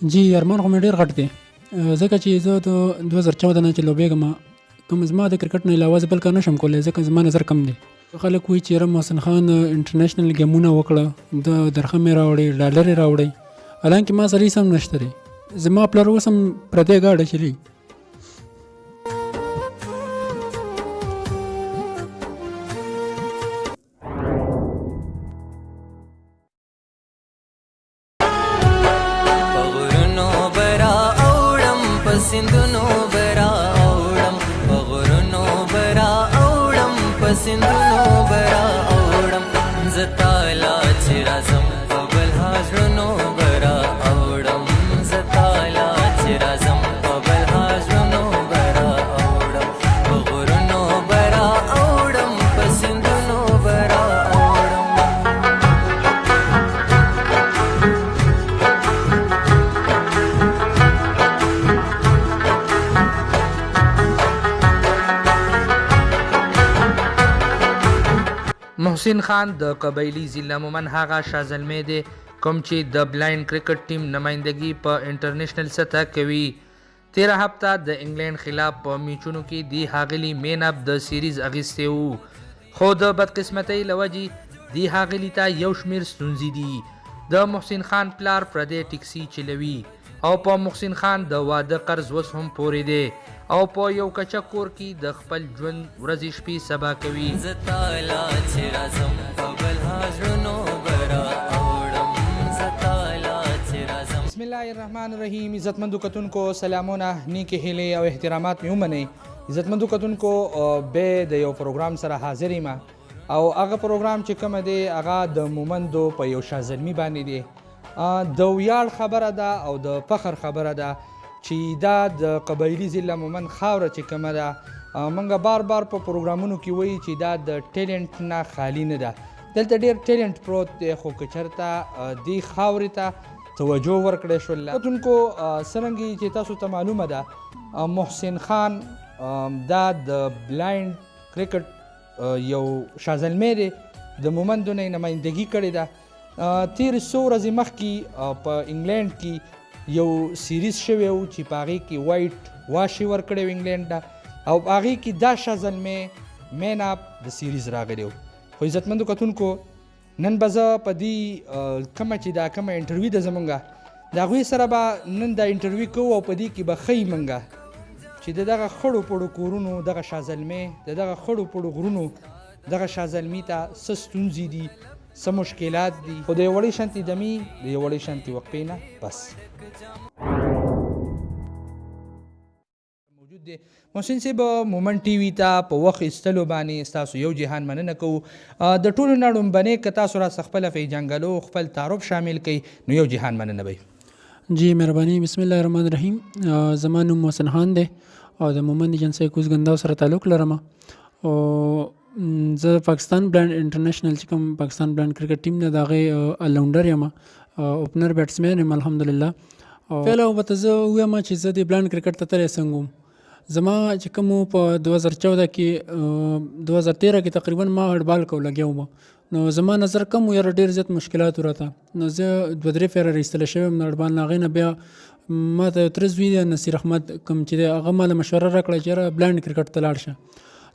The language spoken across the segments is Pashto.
جی ارمان خو مې ډېر غټ دی ځکه چې زه د 2014 نه چې لوبېږم کوم زما د کرکټ نه علاوه زه بل کار نشم کولی ځکه زما نظر کم دی. خلک وایي چې یاره محسن خان انټرنیشنل ګیمونه وکړه د درخم یې راوړی ډالر یې راوړی حالانکې ما سره هېڅ هم نشته دی زما پلار اوس هم پردی ګاډه چلي. سندونو برا اوړم په غرونو برا اوړم په سندونو برا اوړم زه تالا چې راځم په بل هاجرونو برا اوړم زه تالا چې راځم په بل هاجرونو برا اوړم په غرونو برا اوړم په سندونو برا اوړم. محسن خان د قبایلی ضلع مومن هغه شازلمی دی کوم چې د بلایند کرکټ ټیم نمائندګي په انټرنیشنل سطح کوي. 13 هفته د انګلند خلاف په میچونو کې دی هاغلی مین اپ د سیریز اغیسته وو خو د بدقسمتۍ لوجې دی هاغلی ته یو شمیر ستونزې دي. د محسن خان پلار پردی ټیکسي چلوي او په محسن خان د واده قرض وس هم پورې دی او په یو کچه کور کې د خپل ژوند ورځې شپې سبا کوي. زه تالا چې راځم په بل هاجرونو برا اوړم زه تالا چې راځم. بسم الله الرحمن الرحیم. عزتمندو کتونکو سلامونه نیکې هیلې او احترامات مې ومنئ. عزتمندو کتونکو به د یو پروګرام سره حاضر یم او هغه پروګرام چې کومه دی هغه د مومندو په یو شازلمي باندې دی. د ویاړ خبره ده او د فخر خبره ده چې دا د قبایلي ضلع مومن خاوره چې کومه ده موږ بار بار په پروګرامونو کې وایي چې دا د ټیلنټ نه خالي نه ده. دلته ډېر ټیلنټ پروت دی خو که چېرته دې خاورې ته توجه ورکړی شول. کتونکو څرنګه چې تاسو ته معلومه ده محسن خان دا د بلایند کرکټ یو شازلمی دی د مومندو نه نمایندګي کړې ده. تېرې څو ورځې مخکې په انګلینډ کې یو سیریز شوی و چې په هغې کې وایټ واش یې ورکړی و انګلینډ ته او په هغې کې دا شازلمی مین اپ د سیریز راغلی و. خو عزتمندو کتونکو نن به زه په دې کومه چې دا کومه انټرویو ده زمونږ د هغوی سره به نن دا انټرویو کوو او په دې کې به ښیي مونږ چې د دغه خړو پړو کورونو دغه شازلمی د دغه خړو پړو غرونو دغه شازلمي ته څه ستونزې دي څه مشکلات دي خو د یو وړې شانتې دمې د یو وړې شانتې وقفې نه بس موجود دی. محسن صاحب مومن ټي وي ته په وخت ایستلو باندې ستاسو یو جهان مننه کوو. د ټولو نه لومبنۍ که تاسو راڅخه خپله پیژنګلو خپل تعارف شامل کوي نو یو جهان مننه به جی مهرباني. بسم الله الرحمن الرحیم. زما نوم محسن خان دی او د مومند ایجنسۍ کوزګنداو سره تعلق لرم او زه پاکستان بلایند انټرنیشنل چې کوم پاکستان بلایند کرکټ ټیم دی د هغې الراونډر یم اوپنر بیټسمین یم الحمدلله. فعلا ورته زه ووایم چې زه د بلایند کرکټ ته تللی څنګه وم. زما چې کوم په 2014 کې 2013 کې تقریبا ما هډبال کو لګیا وم نو زما نظر کم و یاره ډېر زیات مشکلات وراته نو زه 2-3 فیره ایستلی شوی یم د هډبال نه. هغې نه بیا ما ته یو تره زوی دی نصیر احمد کوم چې دی هغه ما له مشوره راکړه چې یاره بلایند کرکټ ته لاړ شه.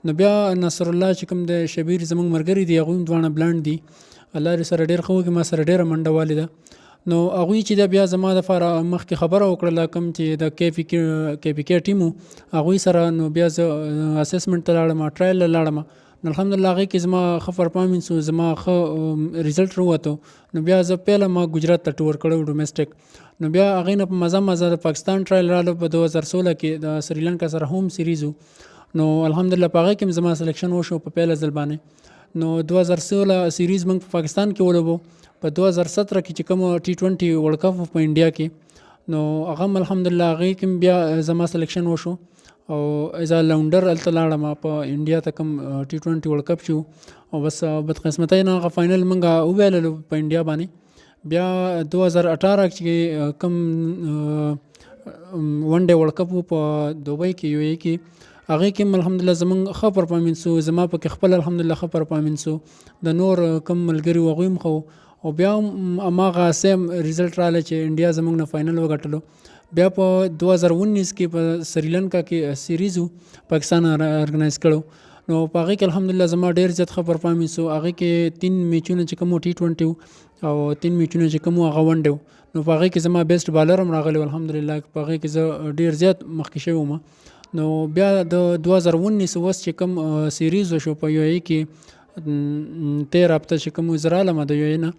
نو بیا نصر الله چې کوم دی شبیر زموږ ملګري دي هغوی هم دواړه بلایند دي الله دې سره ډېر ښه وکړي ما سره ډېره منډه والې ده. نو هغوی چې دا بیا زما دپاره مخکې خبره وکړله کوم چې د کے پي کې ټیم و هغوی سره نو بیا زه اسسمنټ ته لاړم ټرایل له لاړم نو الحمدلله هغې کې زما ښه پرفارمنس و زما ښه ریزلټ راووتو. نو بیا زه پیله ما ګجرات ته ټور کړی و ډومسټک نو بیا هغې نه په مزه د پاکستان ټرایل راغلو په 2016 کې د سریلنکا سره ہوم سیریز و نو الحمدلله په هغې کې هم زما سلیکشن وشو په پیله ځل باندې. نو 2016 سیریز موږ په پاکستان کې ولوبو په 2017 کې چې کوم T20 ورلډ کپ په انډیا کې نو هغه هم الحمدلله هغې کې بیا زما سلیکشن وشو او ایز ا راونډر هلته لاړم په انډیا ته کوم T20 ورلډ کپ شو او بس بدقسمتۍ نه هغه فاینل موږ وبایللو په انډیا باندې. بیا 2018 کې کوم ون ډے ورلډ کپ په دوبۍ کې UAE کې هغې کې هم الحمدلله زموږ ښه پرفارمنس و زما پکې خپل الحمدلله ښه پرفارمنس و د نور کم ملګري و هغوی هم ښه و او بیا هم هماغه سیم ریزلټ راغلی چې انډیا زموږ نه فاینل وګټلو. بیا په 2019 کې په سریلنکا کې سیریز پاکستان ارګنایز کړو. نو په هغې کې الحمدلله زما ډېر زیات ښه پرفارمنس و. هغې کې 3 میچونه چې کوم T20 او 3 میچونه چې کوم هغه ون ډے و. نو په هغې کې زما بیسټ بالر هم راغلی و الحمدلله. په هغې کې زه ډېر زیات مخکې شوی وم. نو بیا د 2019 اوس چې کوم سیریز وشو په UAE کې 13 هفته چې کوم زه رالم د UAE نه،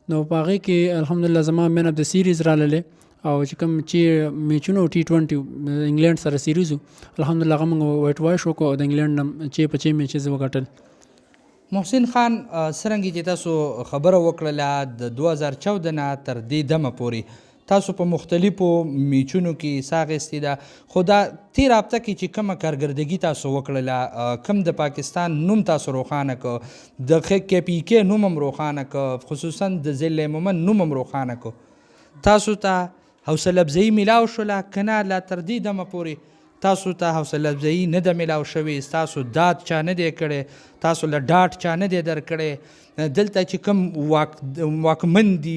نو په هغې کې الحمدلله زما مین اف د سیریز راغلی او چې کوم چې میچونه T20 انګلینډ سره سیریز و الحمدلله هغه موږ وایټ واش وکړو او د انګلینډ نه چې په چې میچز وګټل. محسن خان څرنګه چې تاسو خبره وکړله د 2014 نه تر دې دمه پورې تاسو په مختلفو میچونو کې سا اخیستې ده، خو دا تېره هفته کې چې کومه کارګردګي تاسو وکړله، کوم د پاکستان نوم تاسو روښانه کړ، د KPK نوم هم روښانه کړ، خصوصا د ضلع مومن نوم هم روښانه کړ، تاسو ته حوصله افزایي میلاو شوله که نه لا تر دې دمه پورې تاسو ته حوصله افزایي نه ده میلاو شوې، تاسو داد چا نه دی کړی، تاسو له ډاډ چا نه دی درکړی؟ دلته چې کوم واکمن دي،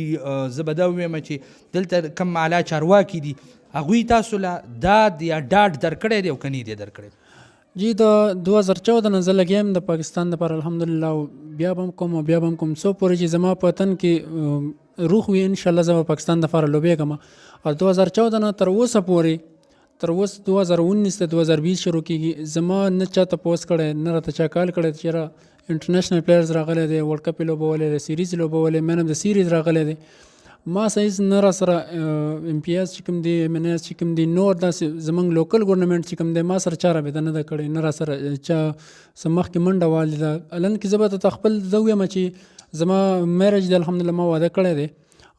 زه به دا ووایم چې دلته کوم اعلی چارواکي دي، هغوی تاسو له داد یا ډاډ درکړی دی او که نه دی درکړی؟ جی د 2014 نه زه لګیا یم د پاکستان دپاره الحمدلله، او بیا به هم کوم او بیا به هم کوم څو پورې چې زما په تن کې روح وي انشاءالله زه به پاکستان دپاره لوبېږم. او 2014 نه تر اوسه پورې تر اوس 2019 ته 2020 شروع کېږي، زما نه چا تپوس کړی نه راته چا کال کړی چې یاره انټرنیشنل پلیئرز راغلی دی، ورلډ کپ یې لوبولی دی، سیریز یې لوبولی، مین اف د سیریز راغلی دی، ما سایز نه را سره امپیاز چې کوم دی MNS چې کوم دی نور داسې زموږ لوکل ګورنمنټ چې کوم دی ما سره چا رابطه نه ده کړې، نه را سره چا څه مخکې منډه والې ده. الان کې زه به ته خپل زه ویم چې زما میرج دی الحمدلله ما واده کړی دی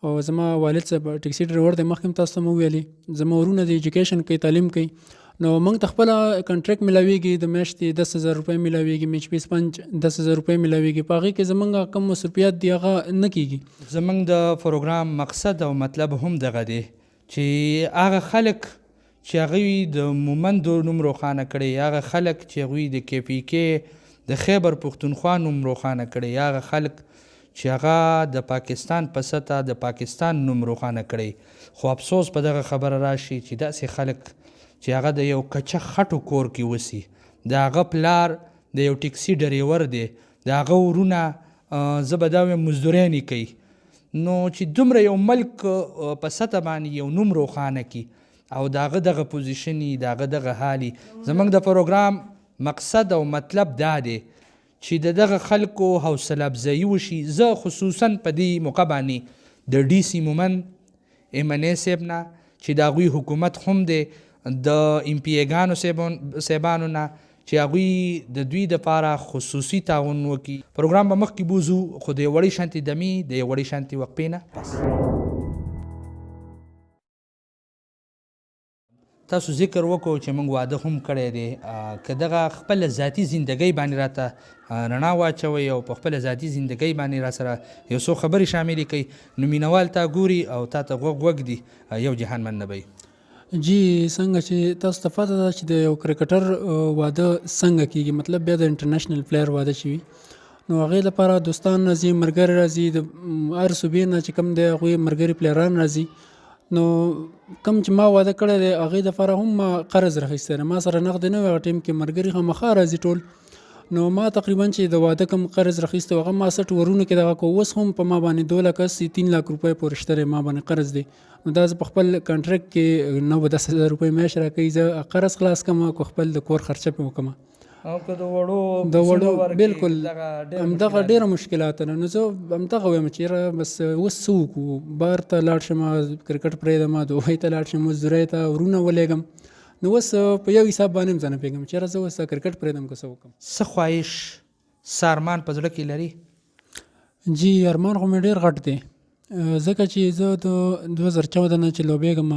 او زما والد صاحب ټیکسي ډرایور دی، مخکې هم تاسو ته مو ویلي زما ورونه دی ایجوکیشن کوي، تعلیم کوي. نو موږ ته خپله کنټریکټ میلاویږي د میاشتې 10,000 روپۍ میلاویږي، میچ پیس پنچ 10,000 روپۍ میلاویږي، په هغې کې زموږ کوم مصروفیات دي هغه نه کېږي. زموږ د پروګرام مقصد او مطلب هم دغه دی چې هغه خلک چې هغوی د مومندو نوم روښانه کړی، هغه خلک چې هغوی د KPK د خیبر پښتونخوا نوم روښانه کړی، هغه خلک چې هغه د پاکستان په سطحه د پاکستان نوم روښانه کړی، خو افسوس په دغه خبره راشي چې داسې خلک چې هغه د یو کچه خټو کور کې اوسي، د هغه پلار د یو ټیکسي ډریور دی، د هغه ورونه زه به دا وایم مزدورانې کوي، نو چې دومره یو ملک په سطحه باندې یو نوم روښانه کړي او د هغه دغه پوزیشن د هغه دغه حالي، زموږ د پروګرام مقصد او مطلب دا دی چې د دغه خلکو حوصله افزایي وشي. زه خصوصا په دې موقع باندې د DC مومن MNA صاحب نه چې د هغوی حکومت هم دی، د MPA ګانو صاحبانو نه چې هغوی د دوی دپاره خصوصي تعاون وکړي. پروګرام به مخکې بوځو خو د یو وړې شانتې دمې د یو وړې شانتې وقفې نه پس تاسو ذکر وکړو چې موږ واده هم کړی دی، که دغه خپل ذاتي زندګۍ باندې راته رڼا واچوئ او په خپل ذاتي زندګۍ باندې را سره یو څو خبرې شاملې کوي، نو مینوال تا ګوري او تا ته غوږ دی یو جهان من نه بی. جی څنګه چې تاسو ته پته ده چې د یو کرکټر واده څنګه کېږي، مطلب بیا د انټرنیشنل پلیر واده شي نو هغې لپاره دوستان راځي، ملګري راځي، د هر صوبې نه چې کوم دی هغوی ملګري پلیران راځي. نو کوم چې ما واده کړی دی هغې دپاره هم ما قرض راخیستی دی، ما سره نغدې نه وي هغه ټایم کې، ملګري خامخا راځي ټول. نو ما تقریبا چې د واده کوم قرض راخیستی هغه ما 60 ورونو کې دغه کو، اوس هم په ما باندې 2 لک 3 لک روپۍ پورې شته ما باندې قرض دی. نو دا زه په خپل کنټریکټ کې 9-10,000 روپۍ میاشت راکوي، زه قرض خلاص کړم کو خپل د کور خرچه پې وکړم. او که د وړو بالکل همدغه ډېره مشکلات نه، نو زه همدغه وایم چې یاره بس اوس څه وکړو، بار ته لاړ شم، کرکټ پرېږدم، دوبۍ ته لاړ شم، مزدورۍ ته ورونه ولېږم، نو اوس په یو حساب باندې هم زه نه پوهېږم چې یاره زه اوس کرکټ پرېږدم که څه وکړم. څه خواهش څه ارمان په زړه کې لري؟ جی ارمان خو مې ډېر غټ دی، ځکه چې زه د 2014 نه چې لوبېږم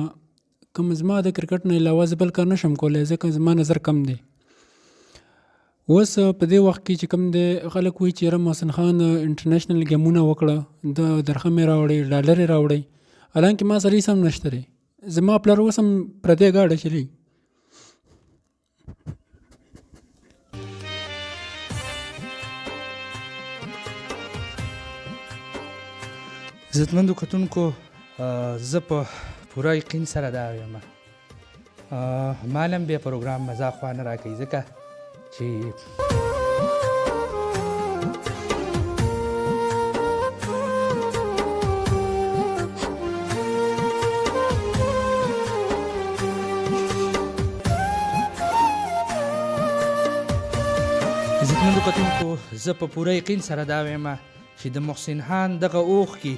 کوم زما د کرکټ نه علاوه زه بل کار نه شم کولی، ځکه زما نظر کم دی. اوس په دې وخت کې چې کوم دی خلک وایي چې یاره محسن خان انټرنیشنل ګیمونه وکړه، د درخم یې راوړی، ډالر یې راوړی، حالانکې ما سره هېڅ هم نشته دی، زما پلار اوس هم پردی ګاډه چلوي. عزتمندو کتونکو زه په پوره یقین سره دا وایم مالم بیا پروګرام مزه خوا نه راکوي ځکه چې عزتمندو کتونکو زه په پوره یقین سره دا وایم چې د محسن خان دغه اوښکې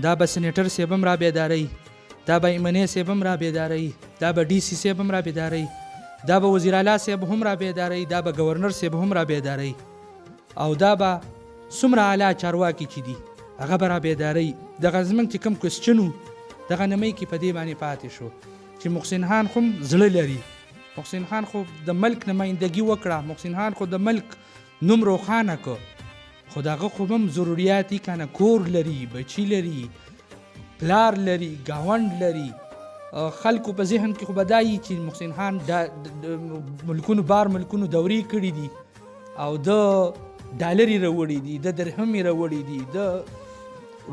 دا به سینیټر صاحب هم را بیداروي دا به ایمنی صاحب هم را بیداروي دا به ډي سي صاحب هم را بیداروي دا به وزیر اعلی صاحب هم را بیداروي دا به ګورنر صاحب هم را بیداروي او دا به څومره اعلی چارواکي چې دي هغه به را بیداروي دغه زموږ چې کوم کوسچن و دغه نمۍ کې په دې باندې پاتې شو چې محسن خان خو زړه لري محسن خان خو د ملک نمایندګي وکړه محسن خان خو د ملک نوم روښانه کړ خو د هغه خو هم ضروریات دي که نه کور لري بچي لري پلار لري ګاونډ لري خلکو په ذهن کې خو به دا وي چې محسن خان ملکونو بار ملکونو دورې کړي دي او د ډالر یې راوړي دي د درهم یې راوړي دي د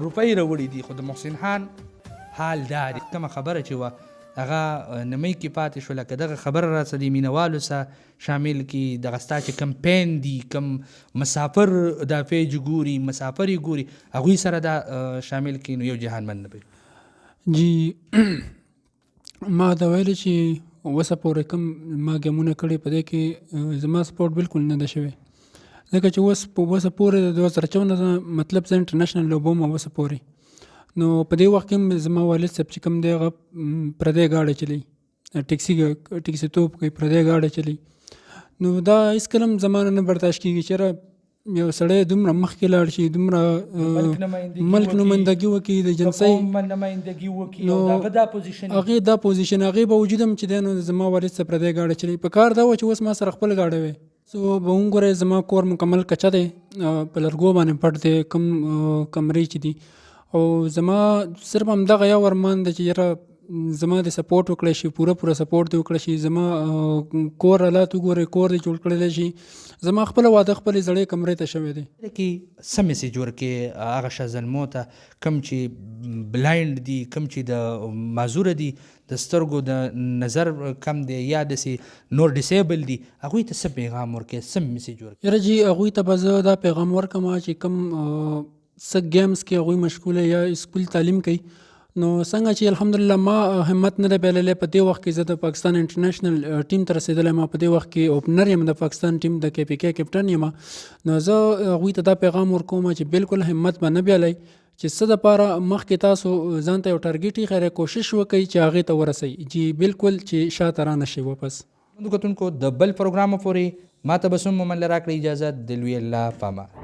روپۍ راوړي دي خو د محسن خان حال دا دی کومه خبره چې وه هغه نمۍ کې پاتې شو لکه دغه خبره راڅه د مینوالو سره شامل کړي دغه ستا چې کم پین دي کم مسافر دا پیج ګوري مسافر یې ګوري هغوی سره دا شامل کړي نو یو جهانمند نه پوهېږي جی ما دا ویلې چې وسه پورې کوم ما ګیمونه کړي په دې کې زما سپورټ بالکل نه ده شوی ځکه چې وسه پورې د 2054 مطلب زه انټرنیشنل لوبو ما وسه پورې نو په دې وخت کې زما والد صاحب چې کوم دی هغه پردی ګاډی چلی ټیکسي توپ کوي پردی ګاډی چلی نو دا هېڅکله هم زما نه برداشت کېږي چېرې یو سړی دومره مخکې لاړ شي دومره ملک نمایندګي وکړي د جنسۍ نو هغې دا پوزیشن هغې باوجود هم چې دی نو زما والد صاحب پردی ګاډی چلی په کار دا و چې اوس ما سره خپل ګاډی وی سو به وګورئ زما کور مکمل کچه دی په لرګو باندې پټ دی کوم کمرې چې دي او زما صرف همدغه یو ارمان دی چې یاره زما د سپورټ وکړی شي پوره سپورټ دې وکړی شي زما کور حالات وګورئ کور دې جوړ کړلی شي زما خپله واده خپلې زړې کمرې ته شوی دی کې څه میسیج ورکې هغه شازلمو ته کوم چې بلایند دي کوم چې د معذوره دي د سترګو د نظر کم دی یا داسې نور ډیسیبل دي هغوی ته څه پیغام ورکې څه میسیج ورکې یاره جی هغوی ته به زه دا پیغام ورکم چې کوم څه گیمز کې هغوی مشغوله یا اسکول تعلیم کوي نو څنګه چې الحمدلله ما همت نه دی بایللی په دې وخت کې زه د پاکستان انټرنیشنل ټیم ته رسېدلی ما په دې وخت کې اوپنر یم د پاکستان ټیم د کې پی کې کپټن یم نو زه هغوی ته دا پیغام ورکوم چې بالکل همت به نه بیالی چې څه دپاره مخکې تاسو ځان ته یو ټارګېټ ایښی کوشش وکړئ چې هغې ته ورسئ جی بالکل چې شاته را نه شئ واپس کتونکو د بل پروګرام پورې ما ته به څومره راکړئ اجازه د لوی الله په امان